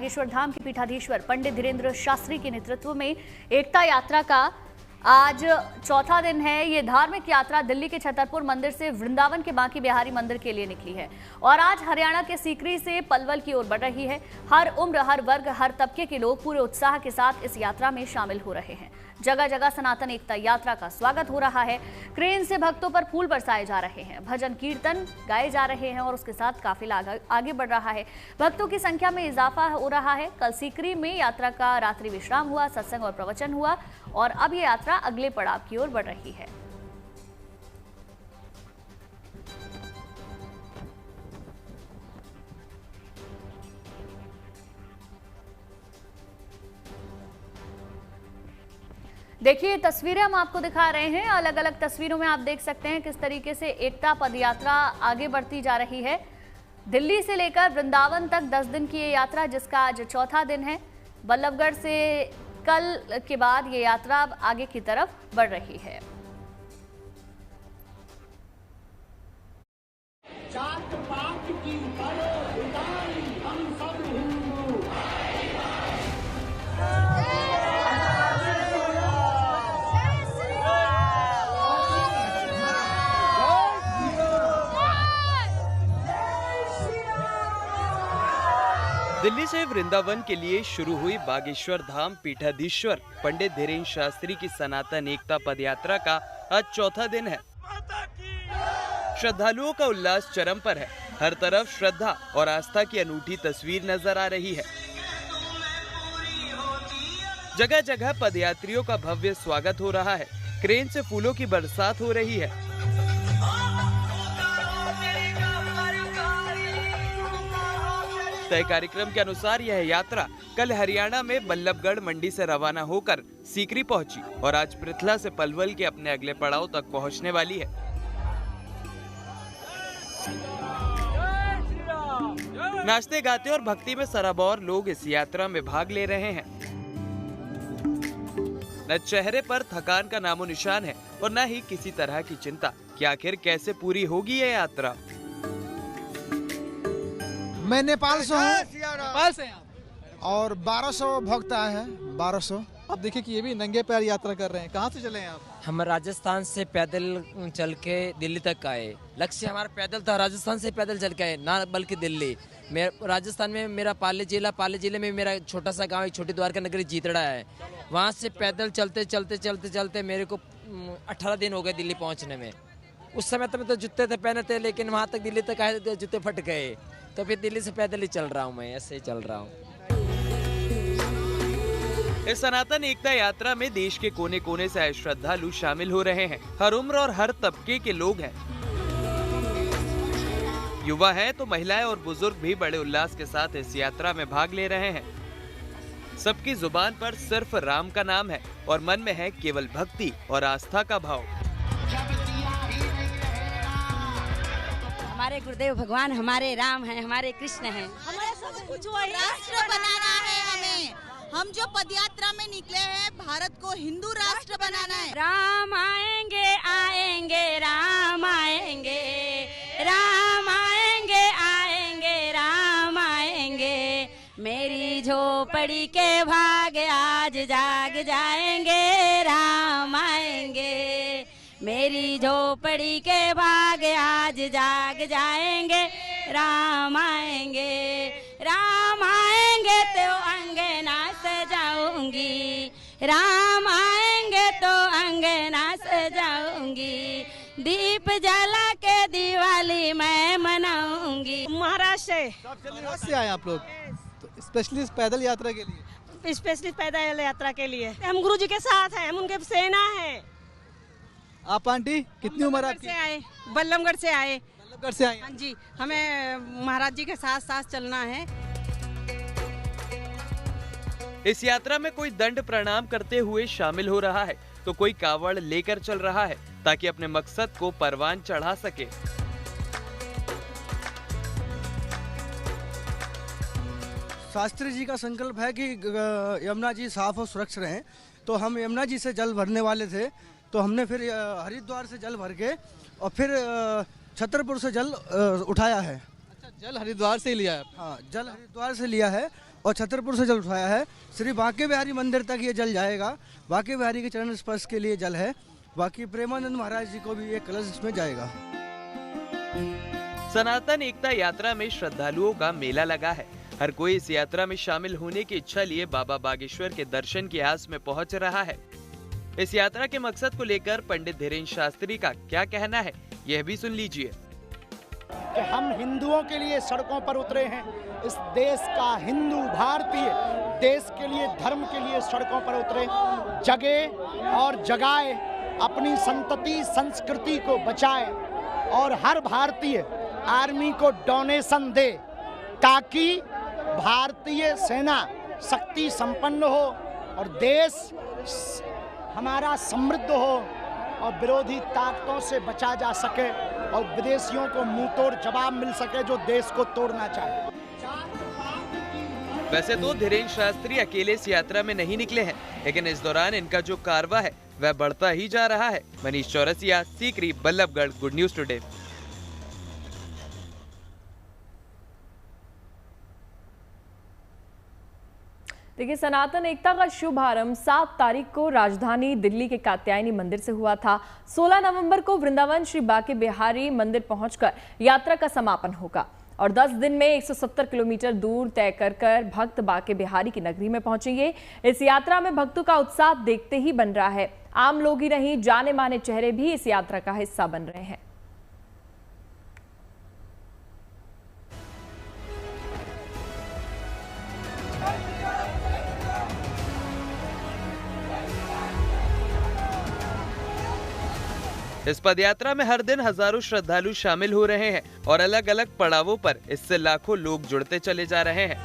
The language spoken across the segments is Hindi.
बागेश्वर धाम के पीठाधीश्वर पंडित धीरेन्द्र शास्त्री के नेतृत्व में एकता यात्रा का आज चौथा दिन है। ये धार्मिक यात्रा दिल्ली के छतरपुर मंदिर से वृंदावन के बांके बिहारी मंदिर के लिए निकली है और आज हरियाणा के सीकरी से पलवल की ओर बढ़ रही है। हर उम्र, हर वर्ग, हर तबके के लोग पूरे उत्साह के साथ इस यात्रा में शामिल हो रहे हैं। जगह जगह सनातन एकता यात्रा का स्वागत हो रहा है। क्रेन से भक्तों पर फूल बरसाए जा रहे हैं, भजन कीर्तन गाए जा रहे हैं और उसके साथ काफिला आगे बढ़ रहा है। भक्तों की संख्या में इजाफा हो रहा है। कल सीकरी में यात्रा का रात्रि विश्राम हुआ, सत्संग और प्रवचन हुआ और अब ये यात्रा अगले पड़ाव की ओर बढ़ रही है। देखिए, तस्वीरें हम आपको दिखा रहे हैं। अलग अलग तस्वीरों में आप देख सकते हैं किस तरीके से एकता पदयात्रा आगे बढ़ती जा रही है। दिल्ली से लेकर वृंदावन तक 10 दिन की ये यात्रा, जिसका आज चौथा दिन है। बल्लभगढ़ से कल के बाद ये यात्रा अब आगे की तरफ बढ़ रही है। दिल्ली से वृंदावन के लिए शुरू हुई बागेश्वर धाम पीठाधीश्वर पंडित धीरेन्द्र शास्त्री की सनातन एकता पदयात्रा का आज चौथा दिन है। श्रद्धालुओं का उल्लास चरम पर है। हर तरफ श्रद्धा और आस्था की अनूठी तस्वीर नजर आ रही है। जगह जगह पदयात्रियों का भव्य स्वागत हो रहा है। क्रेन से फूलों की बरसात हो रही है। तय कार्यक्रम के अनुसार यह यात्रा कल हरियाणा में बल्लभगढ़ मंडी से रवाना होकर सीकरी पहुंची और आज पृथला से पलवल के अपने अगले पड़ाव तक पहुंचने वाली है। नाचते गाते और भक्ति में सराबोर लोग इस यात्रा में भाग ले रहे हैं। न चेहरे पर थकान का नामो निशान है और न ही किसी तरह की चिंता कि आखिर कैसे पूरी होगी यह यात्रा। मैं नेपाल से हूँ। नेपाल से और 1200 भक्त आए हैं। 1200। आप देखिए कि ये भी नंगे पैर यात्रा कर रहे हैं। कहाँ से चले हैं आप? हम राजस्थान से पैदल चल के दिल्ली तक आए। लक्ष्य हमारा पैदल था, राजस्थान से पैदल चल के आए, ना बल्कि दिल्ली। राजस्थान में मेरा पाली जिले में मेरा छोटा सा गांव, छोटी द्वारका नगरी जीतड़ा है। वहाँ से पैदल चलते मेरे को 18 दिन हो गए दिल्ली पहुँचने में। उस समय तो जूते थे पहने थे, लेकिन वहाँ तक दिल्ली तक आए जूते फट गए, तो फिर दिल्ली से पैदल ही चल रहा हूँ। मैं ऐसे ही चल रहा हूँ। इस सनातन एकता यात्रा में देश के कोने कोने से आए श्रद्धालु शामिल हो रहे हैं। हर उम्र और हर तबके के लोग हैं। युवा हैं तो महिलाएं और बुजुर्ग भी बड़े उल्लास के साथ इस यात्रा में भाग ले रहे हैं। सबकी जुबान पर सिर्फ राम का नाम है और मन में है केवल भक्ति और आस्था का भाव। हमारे गुरुदेव भगवान हमारे राम हैं, हमारे कृष्ण हैं। हमारे सब कुछ वही राष्ट्र बनाना है हमें। हम जो पदयात्रा में निकले हैं, भारत को हिंदू राष्ट्र बनाना है। राम आएंगे आएंगे राम आएंगे, राम आएंगे आएंगे राम आएंगे। मेरी झोपड़ी के भाग आज जाग जाएंगे, राम आएंगे। मेरी झोपड़ी के भाग आज जाग जाएंगे, राम आएंगे। राम आएंगे तो अंगना सजाऊंगी, राम आएंगे तो अंगना सजाऊंगी। दीप जला के दिवाली मैं मनाऊंगी। महाराष्ट्र से आए आप लोग? तो स्पेशली पैदल यात्रा के लिए? स्पेशली पैदल यात्रा के लिए हम गुरु जी के साथ हैं, हम उनके सेना हैं। आप आंटी कितनी उम्र आपकी? से आए, बल्लभगढ़ से आए। बल्लभगढ़ से आए? हाँ जी, हमें महाराज जी के साथ साथ चलना है। इस यात्रा में कोई दंड प्रणाम करते हुए शामिल हो रहा है तो कोई कावड़ लेकर चल रहा है ताकि अपने मकसद को परवान चढ़ा सके। शास्त्री जी का संकल्प है कि यमुना जी साफ और सुरक्षित रहें, तो हम यमुना जी से जल भरने वाले थे, तो हमने फिर हरिद्वार से जल भर के और फिर छतरपुर से जल उठाया है। अच्छा, जल हरिद्वार से ही लिया है? हाँ, जल हरिद्वार से लिया है और छतरपुर से जल उठाया है। श्री बांके बिहारी मंदिर तक ये जल जाएगा। बांके बिहारी के चरण स्पर्श के लिए जल है। बाकी प्रेमानंद महाराज जी को भी एक कलश इसमें जाएगा। सनातन एकता यात्रा में श्रद्धालुओं का मेला लगा है। हर कोई इस यात्रा में शामिल होने की इच्छा लिए बाबा बागेश्वर के दर्शन की आस में पहुंच रहा है। इस यात्रा के मकसद को लेकर पंडित धीरेन्द्र शास्त्री का क्या कहना है, यह भी सुन लीजिए। कि हम हिंदुओं के लिए सड़कों पर उतरे हैं। इस देश का हिंदू भारतीय देश के लिए, धर्म के लिए सड़कों पर उतरे, जगे और जगाए, अपनी संतति संस्कृति को बचाए और हर भारतीय आर्मी को डोनेशन दे ताकि भारतीय सेना शक्ति संपन्न हो और देश हमारा समृद्ध हो और विरोधी ताकतों से बचा जा सके और विदेशियों को मुंह तोड़ जवाब मिल सके जो देश को तोड़ना चाहे। वैसे तो धीरेन्द्र शास्त्री अकेले इस यात्रा में नहीं निकले हैं, लेकिन इस दौरान इनका जो कारवा है वह बढ़ता ही जा रहा है। Manish Chaurasia, Sikri, Ballabhgarh, good news today. देखिए, सनातन एकता का शुभारंभ 7 तारीख को राजधानी दिल्ली के कात्यायनी मंदिर से हुआ था। 16 नवंबर को वृंदावन श्री बांके बिहारी मंदिर पहुंचकर यात्रा का समापन होगा और 10 दिन में 170 किलोमीटर दूर तय कर भक्त बांके बिहारी की नगरी में पहुंचेंगे। इस यात्रा में भक्तों का उत्साह देखते ही बन रहा है। आम लोग ही नहीं, जाने माने चेहरे भी इस यात्रा का हिस्सा बन रहे हैं। इस पदयात्रा में हर दिन हजारों श्रद्धालु शामिल हो रहे हैं और अलग अलग पड़ावों पर इससे लाखों लोग जुड़ते चले जा रहे हैं।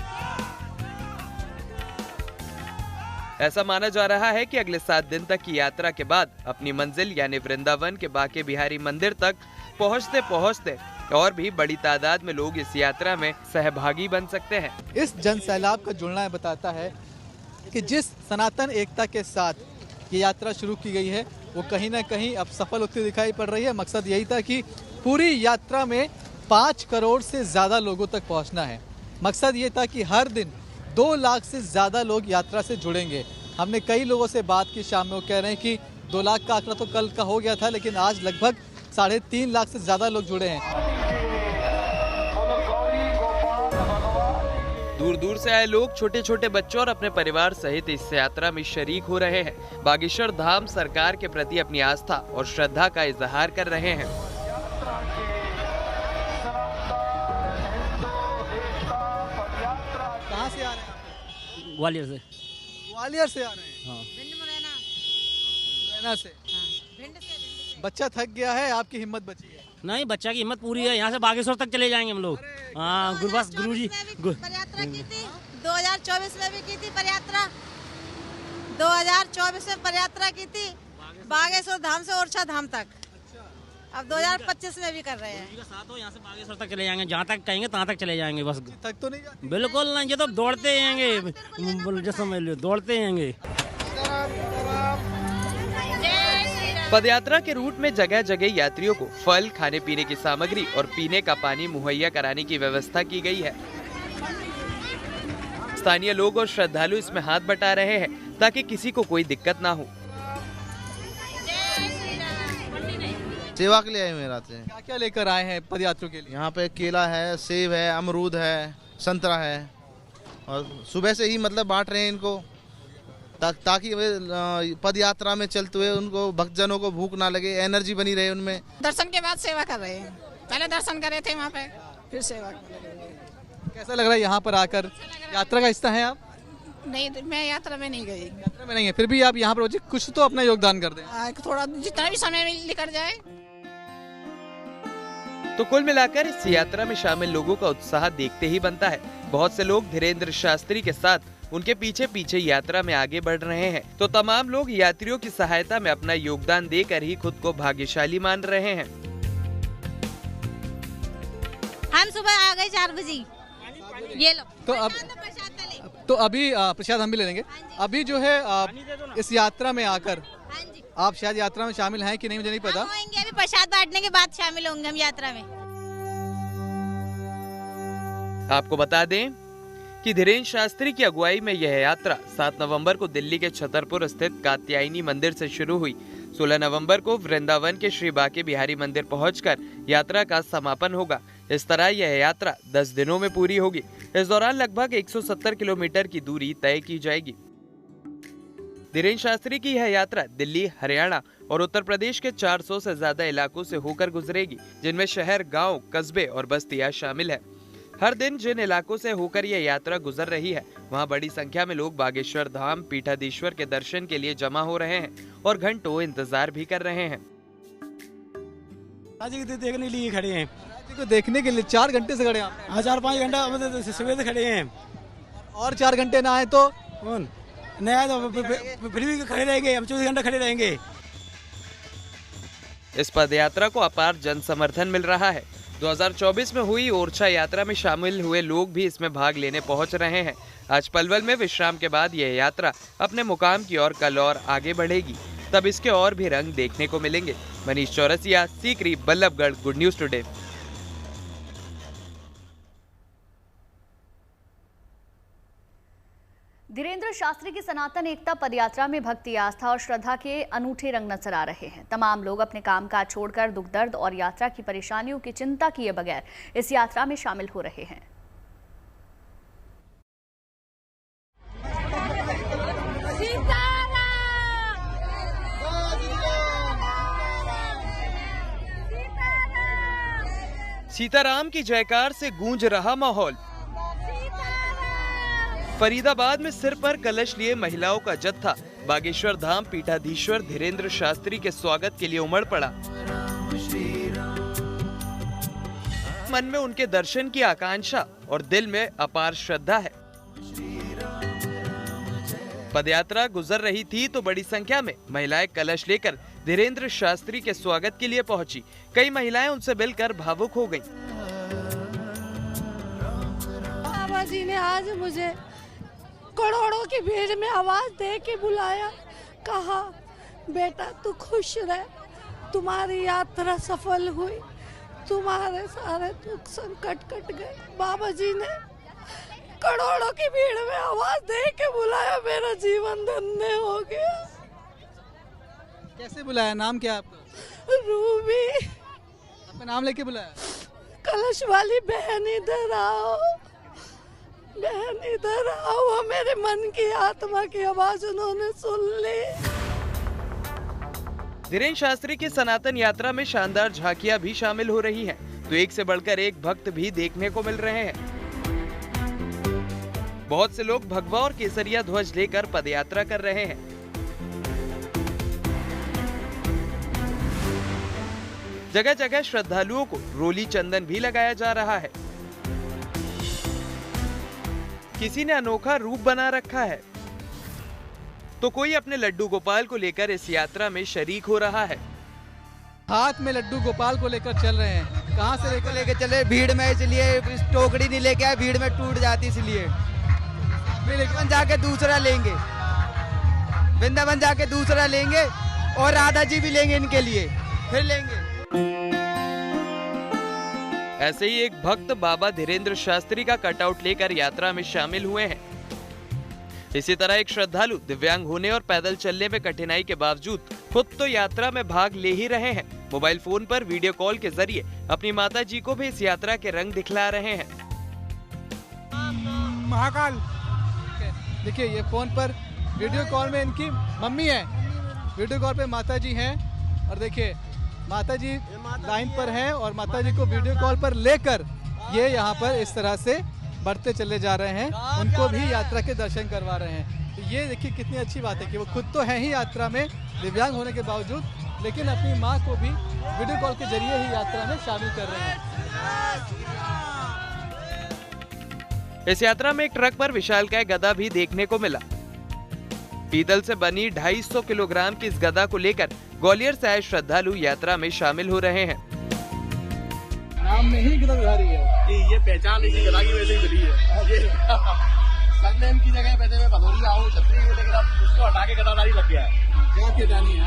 ऐसा माना जा रहा है कि अगले 7 दिन तक की यात्रा के बाद अपनी मंजिल यानी वृंदावन के बांके बिहारी मंदिर तक पहुंचते पहुंचते और भी बड़ी तादाद में लोग इस यात्रा में सहभागी बन सकते हैं। इस जन सैलाब का जुड़ना बताता है कि जिस सनातन एकता के साथ ये यात्रा शुरू की गई है वो कहीं ना कहीं अब सफल होती दिखाई पड़ रही है। मकसद यही था कि पूरी यात्रा में 5 करोड़ से ज़्यादा लोगों तक पहुंचना है। मकसद ये था कि हर दिन 2 लाख से ज़्यादा लोग यात्रा से जुड़ेंगे। हमने कई लोगों से बात की, शाम में वो कह रहे हैं कि 2 लाख का आंकड़ा तो कल का हो गया था, लेकिन आज लगभग 3.5 लाख से ज़्यादा लोग जुड़े हैं। दूर दूर से आए लोग, छोटे छोटे बच्चों और अपने परिवार सहित इस यात्रा में शरीक हो रहे हैं। बागेश्वर धाम सरकार के प्रति अपनी आस्था और श्रद्धा का इजहार कर रहे हैं। कहाँ से आ रहे हैं? ग्वालियर से। ग्वालियर से आ रहे हैं? हाँ। मुरैना से। बच्चा थक गया है, आपकी हिम्मत बची है? नहीं, बच्चा की हिम्मत पूरी है। यहाँ से बागेश्वर तक चले जाएंगे हम लोग। हाँ, गुरु जी पदयात्रा की थी 2024 में भी की थी पदयात्रा। 2024 में पदयात्रा की थी बागेश्वर धाम से ओरछा धाम तक। अब 2025 में भी कर रहे हैं। साथ हो, यहाँ से बागेश्वर तक चले जाएंगे, जहाँ तक कहेंगे तहाँ तक चले जाएंगे। बस थक तो नहीं जाते? बिल्कुल नहीं, ये तो दौड़ते आएंगे, दौड़ते आएंगे। पदयात्रा के रूट में जगह जगह यात्रियों को फल, खाने पीने की सामग्री और पीने का पानी मुहैया कराने की व्यवस्था की गई है। स्थानीय लोग और श्रद्धालु इसमें हाथ बटा रहे हैं ताकि किसी को कोई दिक्कत ना हो। सेवा के लिए आए मेरा से। क्या क्या लेकर आए हैं पदयात्रियों के लिए? यहाँ पे केला है, सेब है, अमरूद है, संतरा है और सुबह से ही मतलब बांट रहे हैं इनको ताकि पद यात्रा में चलते हुए उनको भक्तजनों को भूख ना लगे, एनर्जी बनी रहे उनमें। दर्शन के बाद सेवा कर रहे हैं। पहले दर्शन करे थे वहाँ पे, फिर सेवा। कैसा लग रहा है यहाँ पर आकर? यात्रा का हिस्सा है आप? नहीं, मैं यात्रा में नहीं गई। यात्रा में नहीं है, फिर भी आप यहाँ पर कुछ तो अपना योगदान कर दें। थोड़ा जितना भी समय निकल जाए। तो कुल मिलाकर इस यात्रा में शामिल लोगों का उत्साह देखते ही बनता है। बहुत से लोग धीरेन्द्र शास्त्री के साथ उनके पीछे पीछे यात्रा में आगे बढ़ रहे हैं, तो तमाम लोग यात्रियों की सहायता में अपना योगदान देकर ही खुद को भाग्यशाली मान रहे हैं। हम सुबह आ गए 4 बजे। ये लो। तो अभी प्रसाद हम भी ले लेंगे। अभी जो है इस यात्रा में आकर आप शायद यात्रा में शामिल हैं कि नहीं, मुझे नहीं पता। होंगे, अभी प्रसाद बांटने के बाद शामिल होंगे हम यात्रा में। आपको बता दें कि धीरेन्द्र शास्त्री की अगुवाई में यह यात्रा 7 नवंबर को दिल्ली के छतरपुर स्थित कात्यायनी मंदिर से शुरू हुई। 16 नवंबर को वृंदावन के श्री बाके बिहारी मंदिर पहुंचकर यात्रा का समापन होगा। इस तरह यह यात्रा 10 दिनों में पूरी होगी। इस दौरान लगभग 170 किलोमीटर की दूरी तय की जाएगी। धीरेन्द्र शास्त्री की यह यात्रा दिल्ली, हरियाणा और उत्तर प्रदेश के 400 से ज्यादा इलाकों से होकर गुजरेगी, जिनमें शहर, गांव, कस्बे और बस्तियां शामिल है। हर दिन जिन इलाकों से होकर यह यात्रा गुजर रही है, वहां बड़ी संख्या में लोग बागेश्वर धाम पीठाधीश्वर के दर्शन के लिए जमा हो रहे हैं और घंटों इंतजार भी कर रहे हैं। आज देखने के लिए खड़े हैं, को देखने के लिए 4 घंटे से खड़े हैं। हाँ, 4-5 घंटा सुबह से खड़े हैं। और 4 घंटे ना आए तो कौन नहीं आए तो फिर भी खड़े रहेंगे, हम 24 घंटा खड़े रहेंगे। इस पद यात्रा को अपार जन समर्थन मिल रहा है। 2024 में हुई ओरछा यात्रा में शामिल हुए लोग भी इसमें भाग लेने पहुंच रहे हैं। आज पलवल में विश्राम के बाद यह यात्रा अपने मुकाम की ओर कल और आगे बढ़ेगी, तब इसके और भी रंग देखने को मिलेंगे। Manish Chaurasia, Sikri, Ballabhgarh, good news today. Dhirendra Shastri की सनातन एकता पदयात्रा में भक्ति, आस्था और श्रद्धा के अनूठे रंग नजर आ रहे हैं। तमाम लोग अपने कामकाज छोड़कर दुख दर्द और यात्रा की परेशानियों की चिंता किए बगैर इस यात्रा में शामिल हो रहे हैं। सीताराम की जयकार से गूंज रहा माहौल। फरीदाबाद में सिर पर कलश लिए महिलाओं का जत्था बागेश्वर धाम पीठाधीश्वर धीरेन्द्र शास्त्री के स्वागत के लिए उमड़ पड़ा। मन में उनके दर्शन की आकांक्षा और दिल में अपार श्रद्धा है। पदयात्रा गुजर रही थी तो बड़ी संख्या में महिलाएं कलश लेकर धीरेन्द्र शास्त्री के स्वागत के लिए पहुंची। कई महिलाएं उनसे मिलकर भावुक हो गईं। बाबा जी ने आज मुझे करोड़ों की भीड़ में आवाज दे के बुलाया, कहा बेटा तू खुश रह, तुम्हारी यात्रा सफल हुई, तुम्हारे सारे दुख संकट कट गए। बाबा जी ने करोड़ों की भीड़ में आवाज दे के बुलाया, मेरा जीवन धन्य हो गया। कैसे बुलाया? नाम क्या आपका? रूबी। आपका नाम लेके बुलाया? कलश वाली बहन इधर आओ, बहन इधर आओ। मेरे मन की आत्मा की आवाज उन्होंने सुन ली। धीरेन्द्र शास्त्री की सनातन यात्रा में शानदार झांकियां भी शामिल हो रही हैं, तो एक से बढ़कर एक भक्त भी देखने को मिल रहे हैं। बहुत से लोग भगवा और केसरिया ध्वज लेकर पदयात्रा कर रहे हैं। जगह जगह श्रद्धालुओं को रोली चंदन भी लगाया जा रहा है। किसी ने अनोखा रूप बना रखा है, तो कोई अपने लड्डू गोपाल को लेकर इस यात्रा में शरीक हो रहा है। हाथ में लड्डू गोपाल को लेकर चल रहे हैं। कहाँ से लेकर चले? भीड़ में, इसलिए टोकरी नहीं लेके आए, भीड़ में टूट जाती, इसलिए वृंदावन जाके दूसरा लेंगे, वृंदावन जाके दूसरा लेंगे और राधा जी भी लेंगे इनके लिए, फिर लेंगे। ऐसे ही एक भक्त बाबा धीरेन्द्र शास्त्री का कटआउट लेकर यात्रा में शामिल हुए हैं। इसी तरह एक श्रद्धालु दिव्यांग होने और पैदल चलने में कठिनाई के बावजूद खुद तो यात्रा में भाग ले ही रहे हैं। मोबाइल फोन पर वीडियो कॉल के जरिए अपनी माता जी को भी इस यात्रा के रंग दिखला रहे हैं। महाकाल, देखिए ये फोन पर वीडियो कॉल में इनकी मम्मी है, वीडियो कॉल पे माता जी हैं और देखिए माता जी लाइन पर हैं और माता जी को वीडियो कॉल पर लेकर ये यहाँ पर इस तरह से बढ़ते चले जा रहे हैं, उनको भी यात्रा के दर्शन करवा रहे हैं। तो ये देखिए कितनी अच्छी बात है कि वो खुद तो हैं ही यात्रा में दिव्यांग होने के बावजूद, लेकिन अपनी माँ को भी वीडियो कॉल के जरिए ही यात्रा में शामिल कर रहे हैं। इस यात्रा में एक ट्रक पर विशालकाय गदा भी देखने को मिला। पीतल से बनी 250 किलोग्राम की इस गदा को लेकर ग्वालियर से आए श्रद्धालु यात्रा में शामिल हो रहे हैं। नाम में ही गिरफ्तारी है, ये पहचान इसी गदा की वजह से मिली है। सरनेम की जगह वैसे मैं भदौरिया हूँ, छतरी में, लेकिन अब उसको हटा के गदादारी लग गया है। जात के जानी है,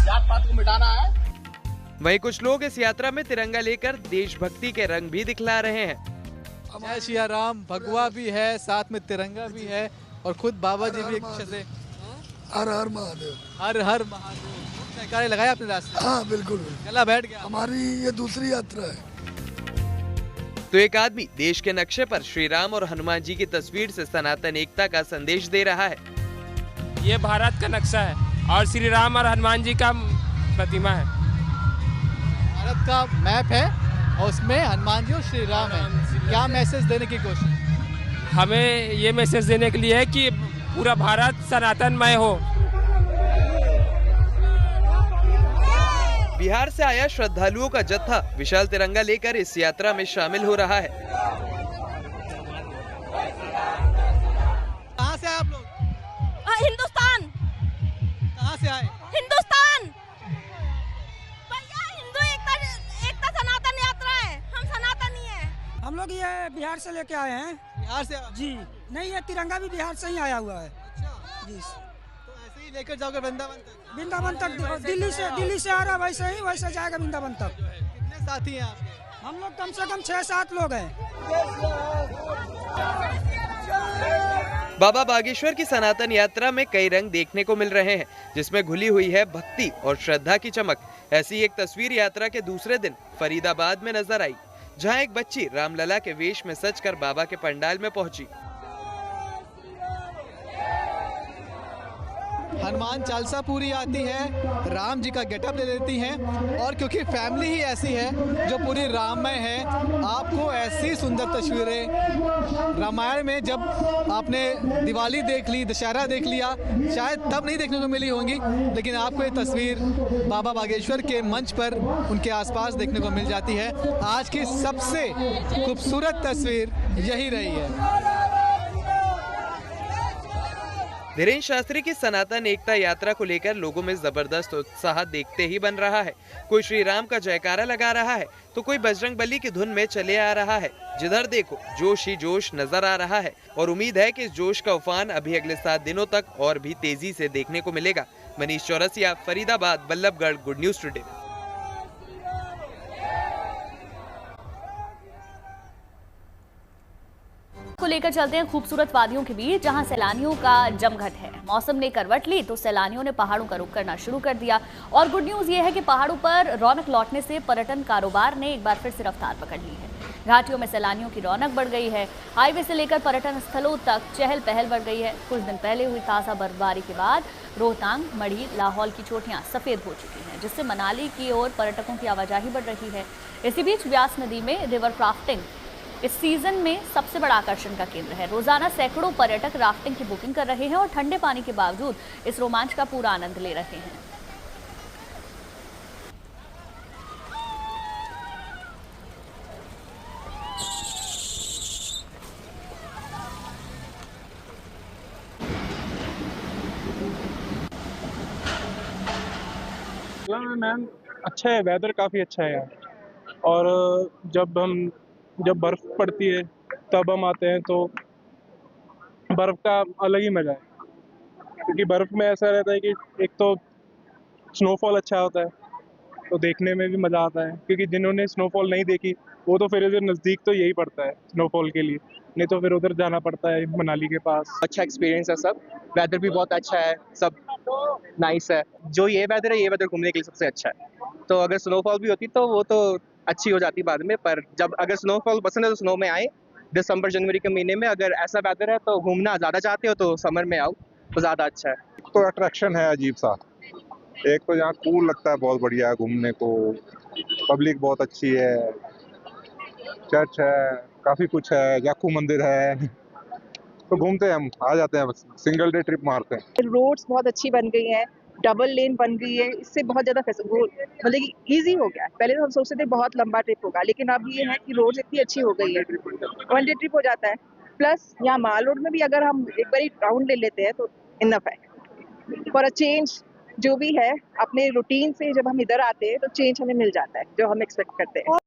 जात पात को मिटाना है। वहीं कुछ लोग इस यात्रा में तिरंगा लेकर देशभक्ति के रंग भी दिखला रहे हैं। जय सिया राम। भगवा भी है, साथ में तिरंगा भी है और खुद बाबा जी भी एक पीछे से हर हर महादेव, हर हर महादेव जयकारे लगाए अपने रास्ते। हाँ बिल्कुल, गला बैठ गया। हमारी ये दूसरी यात्रा है। तो एक आदमी देश के नक्शे पर श्री राम और हनुमान जी की तस्वीर से सनातन एकता का संदेश दे रहा है। ये भारत का नक्शा है और श्री राम और हनुमान जी का प्रतिमा है। भारत का मैप है और उसमें हनुमान जी और श्री राम है। क्या मैसेज देने की कोशिश? हमें ये मैसेज देने के लिए है कि पूरा भारत सनातनमय हो। बिहार से आया श्रद्धालुओं का जत्था विशाल तिरंगा लेकर इस यात्रा में शामिल हो रहा है। कहाँ से आए आप लोग? हिंदुस्तान। कहाँ से आए? हिंदुस्तान। भैया हिंदू एकता सनातन यात्रा है, हम सनातनी है। हम लोग ये बिहार से लेके आए हैं। बिहार से? जी नहीं, ये तिरंगा भी बिहार से ही आया हुआ है। अच्छा जी। तो ऐसे ही लेकर जाओगे वृंदावन तक? वृंदावन तक दिल्ली से आ रहा है, वैसे जाएगा वृंदावन तक। कितने साथी हैं आपके? हम लोग कम से कम 6-7 लोग हैं। बाबा बागेश्वर की सनातन यात्रा में कई रंग देखने को मिल रहे हैं, जिसमें घुली हुई है भक्ति और श्रद्धा की चमक। ऐसी एक तस्वीर यात्रा के दूसरे दिन फरीदाबाद में नजर आई, जहां एक बच्ची रामलला के वेश में सजकर बाबा के पंडाल में पहुंची। हनुमान चालीसा पूरी आती है, राम जी का गेटअप ले लेती हैं और क्योंकि फैमिली ही ऐसी है जो पूरी राममय है, आपको ऐसी सुंदर तस्वीरें रामायण में जब आपने दिवाली देख ली, दशहरा देख लिया, शायद तब नहीं देखने को मिली होंगी, लेकिन आपको ये तस्वीर बाबा बागेश्वर के मंच पर उनके आसपास देखने को मिल जाती है। आज की सबसे खूबसूरत तस्वीर यही रही है। धीरेन्द्र शास्त्री की सनातन एकता यात्रा को लेकर लोगों में जबरदस्त उत्साह देखते ही बन रहा है। कोई श्री राम का जयकारा लगा रहा है तो कोई बजरंगबली की धुन में चले आ रहा है। जिधर देखो जोश ही जोश नजर आ रहा है और उम्मीद है कि इस जोश का उफान अभी अगले 7 दिनों तक और भी तेजी से देखने को मिलेगा। Manish Chaurasia, Faridabad, Ballabhgarh, good news today. को लेकर चलते हैं खूबसूरत वादियों के बीच, जहां सैलानियों का जमघट है। मौसम ने करवट ली तो सैलानियों ने पहाड़ों का रुख करना शुरू कर दिया और गुड न्यूज ये है कि पहाड़ों पर रौनक लौटने से पर्यटन कारोबार ने एक बार फिर से रफ्तार पकड़ ली है। घाटियों में सैलानियों की रौनक बढ़ गई है। हाईवे से लेकर पर्यटन स्थलों तक चहल पहल बढ़ गई है। कुछ दिन पहले हुई ताज़ा बर्फबारी के बाद रोहतांग, मढ़ी, लाहौल की चोटियां सफेद हो चुकी हैं, जिससे मनाली की ओर पर्यटकों की आवाजाही बढ़ रही है। इसी बीच व्यास नदी में रिवर राफ्टिंग इस सीजन में सबसे बड़ा आकर्षण का केंद्र है। रोजाना सैकड़ों पर्यटक राफ्टिंग की बुकिंग कर रहे हैं और ठंडे पानी के बावजूद इस रोमांच का पूरा आनंद ले रहे हैं। मैम अच्छा है, वेदर काफ़ी अच्छा है यहाँ। और जब बर्फ़ पड़ती है तब हम आते हैं तो बर्फ़ का अलग ही मज़ा है, क्योंकि बर्फ़ में ऐसा रहता है कि एक तो स्नोफॉल अच्छा होता है तो देखने में भी मज़ा आता है, क्योंकि जिन्होंने स्नोफॉल नहीं देखी वो तो फिर इधर नज़दीक तो यही पड़ता है स्नोफॉल के लिए, नहीं तो फिर उधर जाना पड़ता है मनाली के पास। अच्छा एक्सपीरियंस है, सब वेदर भी बहुत अच्छा है, सब नाइस है। जो ये वेदर है, ये वेदर घूमने के लिए सबसे अच्छा है। तो अगर स्नोफॉल भी होती तो वो तो अच्छी हो जाती बाद में, पर जब अगर स्नोफॉल पसंद है तो स्नो में आए। दिसंबर जनवरी के महीने में अगर ऐसा वेदर है तो घूमना ज़्यादा चाहते हो तो समर में आओ तो ज़्यादा अच्छा है। तो अट्रैक्शन है अजीब सा, एक तो यहाँ कूल लगता है, बहुत बढ़िया है घूमने को, पब्लिक बहुत अच्छी है, चर्च है, काफ़ी कुछ है, जाखू मंदिर है, तो घूमते हैं हम, आ जाते हैं, बस सिंगल डे ट्रिप मारते हैं। रोड्स बहुत अच्छी बन गई हैं, डबल लेन बन गई है, इससे बहुत ज़्यादा मतलब कि ईजी हो गया है। पहले तो हम सोचते थे बहुत लंबा ट्रिप होगा, लेकिन अब ये है कि रोड्स इतनी अच्छी हो गई है, 1 डे ट्रिप हो जाता है। प्लस यहाँ माल रोड में भी अगर हम एक बार राउंड ले लेते हैं तो इनफ है। फॉर अ चेंज जो भी है, अपने रूटीन से जब हम इधर आते हैं तो चेंज हमें मिल जाता है जो हम एक्सपेक्ट करते हैं।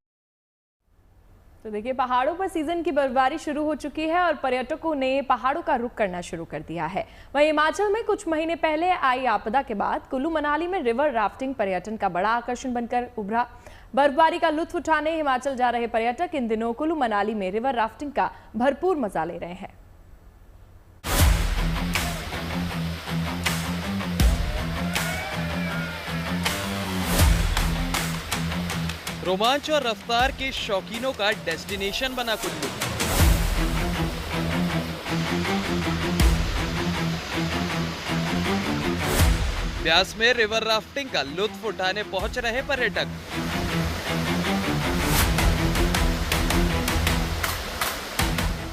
तो देखिए, पहाड़ों पर सीजन की बर्फबारी शुरू हो चुकी है और पर्यटकों ने पहाड़ों का रुख करना शुरू कर दिया है। वहीं हिमाचल में कुछ महीने पहले आई आपदा के बाद कुल्लू मनाली में रिवर राफ्टिंग पर्यटन का बड़ा आकर्षण बनकर उभरा। बर्फबारी का लुत्फ उठाने हिमाचल जा रहे पर्यटक इन दिनों कुल्लू मनाली में रिवर राफ्टिंग का भरपूर मजा ले रहे हैं। रोमांच और रफ्तार के शौकीनों का डेस्टिनेशन बना कुल्लू। ब्यास में रिवर राफ्टिंग का लुत्फ उठाने पहुंच रहे पर्यटक।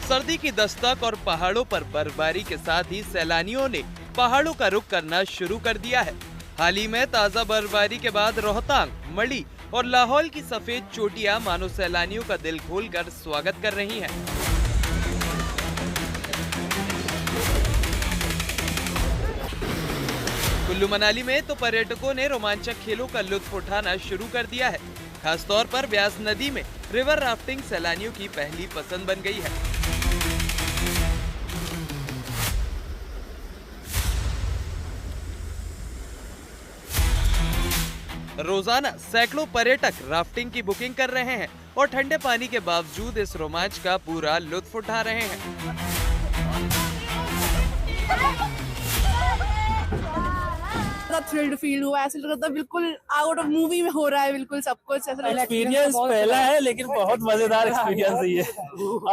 सर्दी की दस्तक और पहाड़ों पर बर्फबारी के साथ ही सैलानियों ने पहाड़ों का रुख करना शुरू कर दिया है। हाल ही में ताजा बर्फबारी के बाद रोहतांग, मढ़ी और लाहौल की सफेद चोटियां मानो सैलानियों का दिल खोलकर स्वागत कर रही हैं। कुल्लू मनाली में तो पर्यटकों ने रोमांचक खेलों का लुत्फ उठाना शुरू कर दिया है। खासतौर पर ब्यास नदी में रिवर राफ्टिंग सैलानियों की पहली पसंद बन गई है। रोजाना सैकड़ों पर्यटक राफ्टिंग की बुकिंग कर रहे हैं और ठंडे पानी के बावजूद इस रोमांच का पूरा लुत्फ उठा रहे हैं। थ्रिल्ड फील हुआ, ऐसा लग रहा था बिल्कुल आउट ऑफ मूवी में हो रहा है, बिल्कुल सब कुछ ऐसा एक्सपीरियंस पहला है लेकिन बहुत मजेदार एक्सपीरियंस है ये।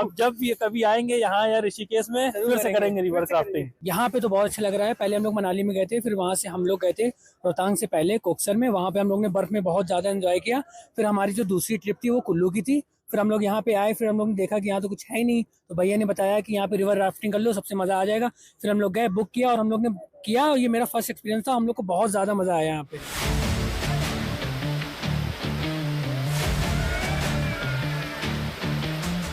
अब जब ये कभी आएंगे यहाँ या ऋषिकेश में फिर से करेंगे रिवर राफ्टिंग। यहाँ पे तो बहुत अच्छा लग रहा है। पहले हम लोग मनाली में गए थे, फिर वहाँ से हम लोग गए थे रोहतांग से पहले कोकसर में, वहाँ पे हम लोग ने बर्फ में बहुत ज्यादा एंजॉय किया। फिर हमारी जो दूसरी ट्रिप थी वो कुल्लू की थी। फिर हम लोग यहाँ पे आए, फिर हम लोग ने देखा कि यहाँ तो कुछ है ही नहीं, तो भैया ने बताया कि यहाँ पे रिवर राफ्टिंग कर लो, सबसे मजा आ जाएगा। फिर हम लोग गए, बुक किया और हम लोग ने किया। ये मेरा फर्स्ट एक्सपीरियंस था, हम लोग को बहुत ज्यादा मजा आया यहाँ पे।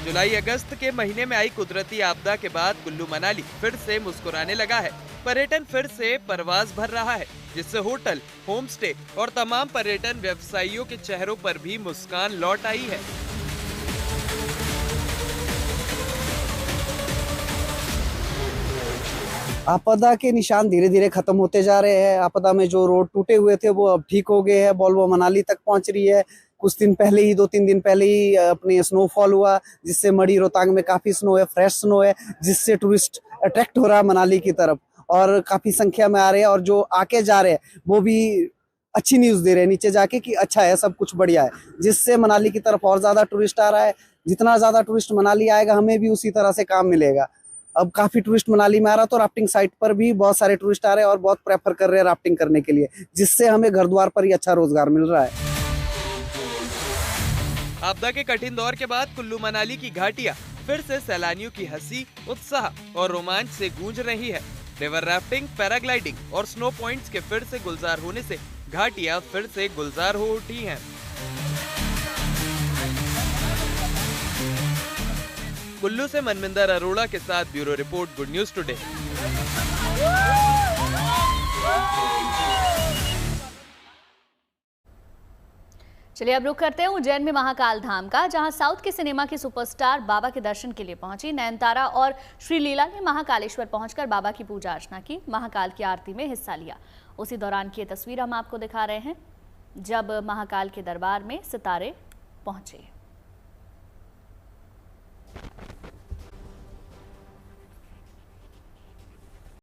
जुलाई अगस्त के महीने में आई कुदरती आपदा के बाद कुल्लू मनाली फिर से मुस्कुराने लगा है। पर्यटन फिर से परवाज भर रहा है, जिससे होटल, होम स्टे और तमाम पर्यटन व्यवसायियों के चेहरों पर भी मुस्कान लौट आई है। आपदा के निशान धीरे धीरे खत्म होते जा रहे हैं। आपदा में जो रोड टूटे हुए थे वो अब ठीक हो गए हैं। वोल्वो मनाली तक पहुंच रही है। कुछ दिन पहले ही, 2-3 दिन पहले ही अपने स्नोफॉल हुआ, जिससे मढ़ी रोहतांग में काफी स्नो है, फ्रेश स्नो है, जिससे टूरिस्ट अट्रैक्ट हो रहा है मनाली की तरफ और काफी संख्या में आ रहे हैं। और जो आके जा रहे हैं वो भी अच्छी न्यूज दे रहे हैं नीचे जाके कि अच्छा है, सब कुछ बढ़िया है, जिससे मनाली की तरफ और ज्यादा टूरिस्ट आ रहा है। जितना ज्यादा टूरिस्ट मनाली आएगा हमें भी उसी तरह से काम मिलेगा। अब काफी टूरिस्ट मनाली में आ रहा, तो राफ्टिंग साइट पर भी बहुत सारे टूरिस्ट आ रहे हैं और बहुत प्रेफर कर रहे हैं राफ्टिंग करने के लिए, जिससे हमें घर द्वार पर ही अच्छा रोजगार मिल रहा है। आपदा के कठिन दौर के बाद कुल्लू मनाली की घाटियां फिर से सैलानियों की हंसी, उत्साह और रोमांच से गूंज रही है। रिवर राफ्टिंग, पैराग्लाइडिंग और स्नो पॉइंट्स के फिर से गुलजार होने से घाटियां फिर से गुलजार हो उठी हैं। कुल्लू से मनमिंदर अरोड़ा के साथ bureau report, good news today. चलिए अब रुक करते हैं उज्जैन में महाकाल धाम का, जहां साउथ के सिनेमा की सुपरस्टार बाबा के दर्शन के लिए पहुंची। नयनतारा और श्रीलीला ने महाकालेश्वर पहुंचकर बाबा की पूजा अर्चना की, महाकाल की आरती में हिस्सा लिया। उसी दौरान की ये तस्वीर हम आपको दिखा रहे हैं, जब महाकाल के दरबार में सितारे पहुंचे।